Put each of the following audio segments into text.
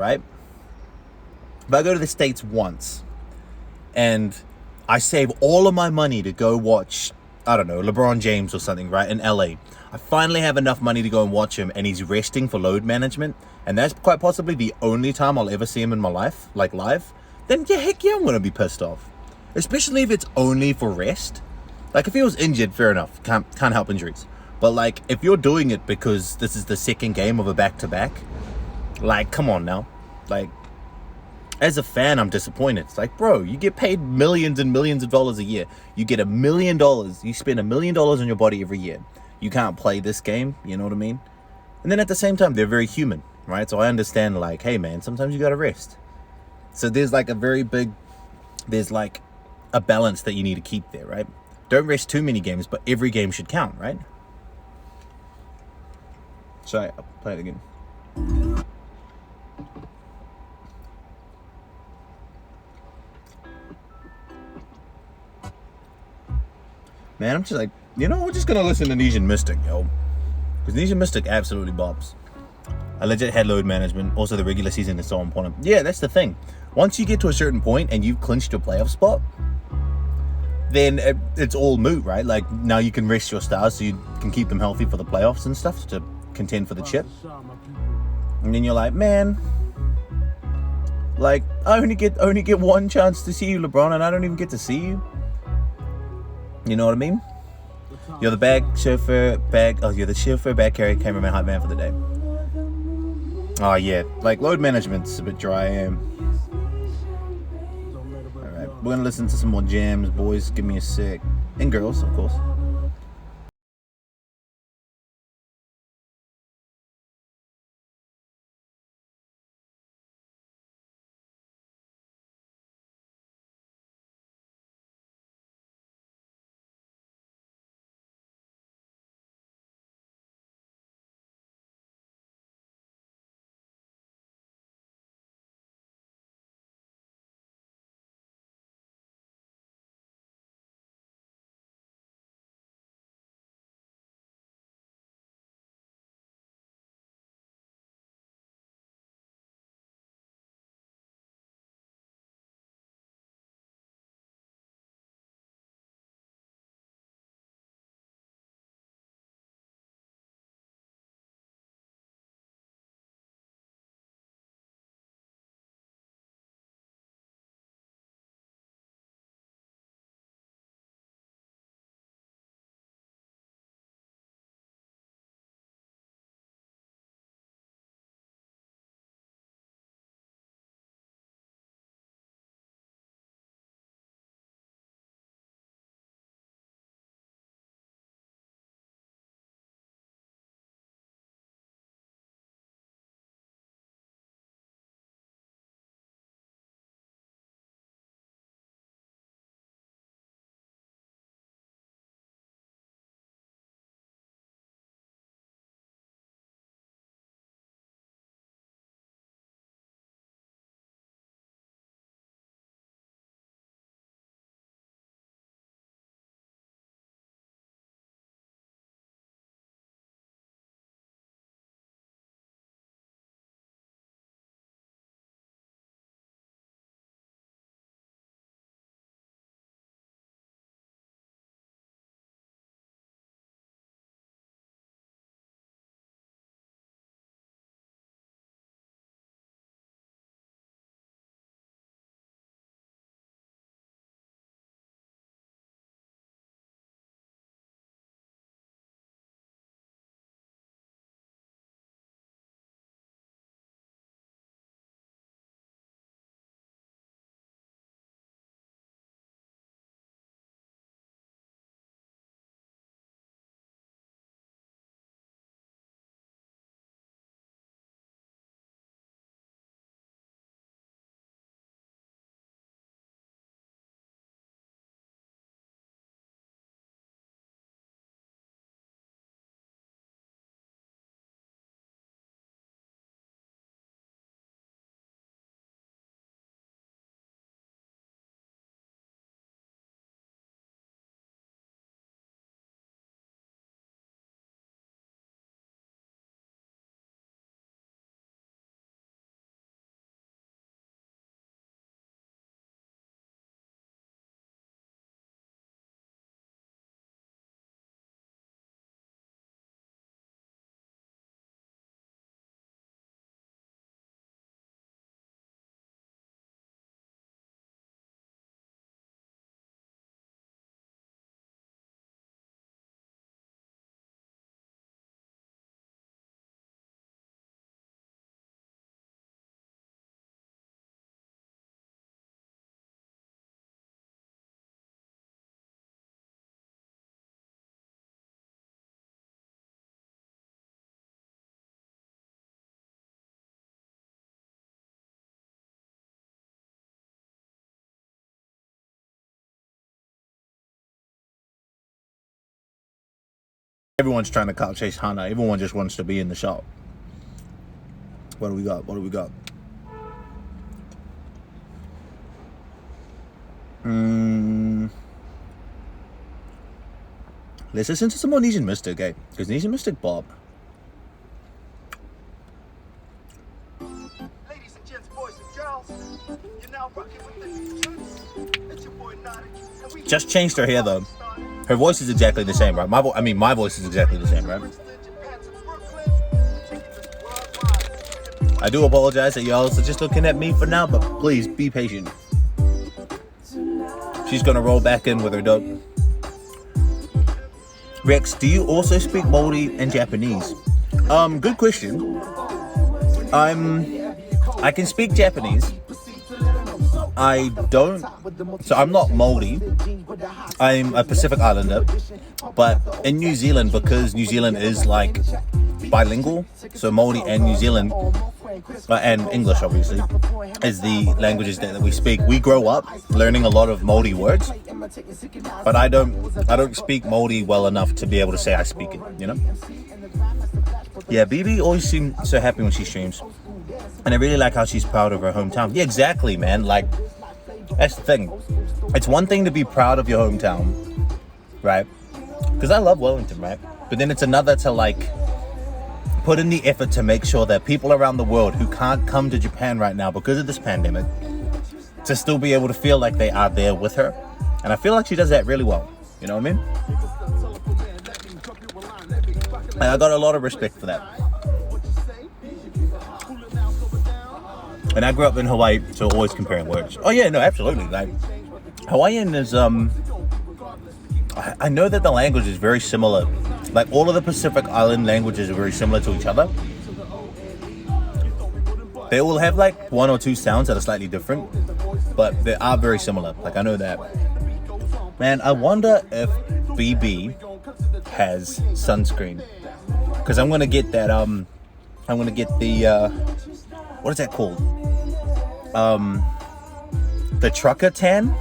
right? If I go to the States once and I save all of my money to go watch, I don't know, LeBron James or something, right, in LA. I finally have enough money to go and watch him, and he's resting for load management, and that's quite possibly the only time I'll ever see him in my life, like live, then yeah, heck yeah, I'm gonna be pissed off. Especially if it's only for rest. Like, if he was injured, fair enough, can't help injuries. But like, if you're doing it because this is the second game of a back-to-back, like, come on now. Like, as a fan, I'm disappointed. It's like, bro, you get paid millions and millions of dollars a year. You get $1 million. You spend $1 million on your body every year. You can't play this game. You know what I mean? And then at the same time, they're very human, right? So I understand, like, hey, man, sometimes you gotta rest. So there's like there's like a balance that you need to keep there, right? Don't rest too many games, but every game should count, right? Sorry, I'll play it again. Man, I'm just like, we're just gonna listen to Nesian Mystic, yo. Because Nesian Mystic absolutely bops. I legit had load management. Also, the regular season is so important. Yeah, that's the thing. Once you get to a certain point and you've clinched your playoff spot, then it's all moot, right? Like, now you can rest your stars so you can keep them healthy for the playoffs and stuff to contend for the chip. And then you're like, man, like, I only get one chance to see you, LeBron, and I don't even get to see you. You know what I mean? You're the you're the chauffeur, bag carrier, cameraman, hype man for the day. Oh yeah, like, load management's a bit dry. Alright, we're gonna listen to some more jams, boys. Give me a sec. And girls, of course. Everyone's trying to clout chase Hana. Everyone just wants to be in the shop. What do we got? What do we got? Let's listen to some more Nesian Mystic, eh? Because Nesian Mystic Bob. Ladies and gents, boys and girls, you're now rocking with the Nesians. It's your boy Nadi, and we Just changed her hair though. Her voice is exactly the same, right? My voice is exactly the same, right? I do apologize that y'all are just looking at me for now, but please be patient. She's gonna roll back in with her dope. Rex, do you also speak Māori and Japanese? Good question. I can speak Japanese. I don't, so I'm not Māori. I'm a Pacific Islander, but in New Zealand, because New Zealand is like bilingual, so Māori and New Zealand, and English obviously, is the languages that we speak. We grow up learning a lot of Māori words, but I don't speak Māori well enough to be able to say I speak it, you know? Yeah, Bibi always seems so happy when she streams. And I really like how she's proud of her hometown. Yeah, exactly, man. Like, that's the thing. It's one thing to be proud of your hometown, right? Because I love Wellington, right? But then it's another to, like, put in the effort to make sure that people around the world who can't come to Japan right now because of this pandemic, to still be able to feel like they are there with her. And I feel like she does that really well. You know what I mean? And I got a lot of respect for that. And I grew up in Hawaii, so always comparing words. Oh yeah, no, absolutely. Like, Hawaiian is, I know that the language is very similar. Like, all of the Pacific Island languages are very similar to each other. They all have like one or two sounds that are slightly different, but they are very similar. Like, I know that. Man, I wonder if BB has sunscreen. Because I'm going to get that, I'm going to get the, what is that called? The trucker tan?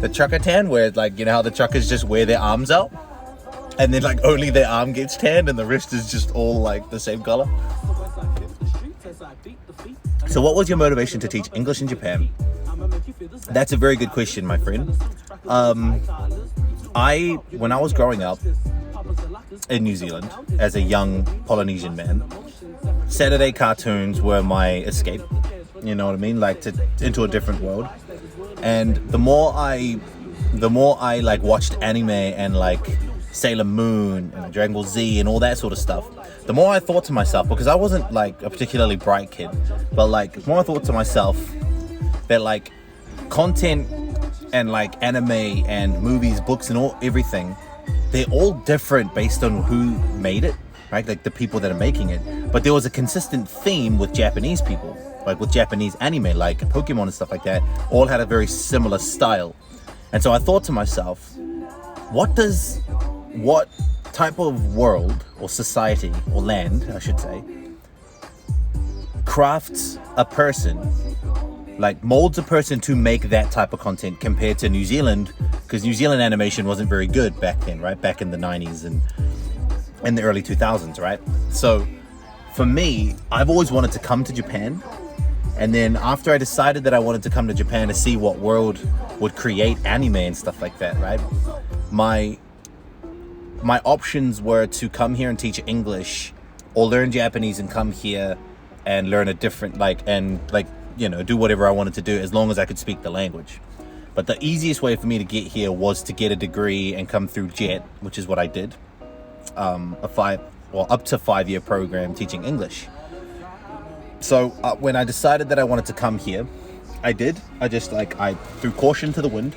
The trucker tan, where it's like, you know how the truckers just wear their arms out? And then like only their arm gets tanned and the rest is just all like the same color. So what was your motivation to teach English in Japan? That's a very good question, my friend. When I was growing up in New Zealand as a young Polynesian man, Saturday cartoons were my escape. You know what I mean? Like, into a different world. And the more I like watched anime and like Sailor Moon and Dragon Ball Z and all that sort of stuff, the more I thought to myself, because I wasn't like a particularly bright kid, but like the more I thought to myself that like content and like anime and movies, books and everything, they're all different based on who made it, right? Like the people that are making it. But there was a consistent theme with Japanese people, like with Japanese anime, like Pokemon and stuff like that, all had a very similar style. And so I thought to myself, what type of world or society or land, I should say, crafts a person, like molds a person to make that type of content compared to New Zealand, because New Zealand animation wasn't very good back then, right? Back in the 90s and in the early 2000s, right? So for me, I've always wanted to come to Japan. And then after I decided that I wanted to come to Japan to see what world would create anime and stuff like that, right? My options were to come here and teach English or learn Japanese and come here and learn a different, do whatever I wanted to do as long as I could speak the language. But the easiest way for me to get here was to get a degree and come through JET, which is what I did. Up to 5-year program teaching English. So when I decided that I wanted to come here, I threw caution to the wind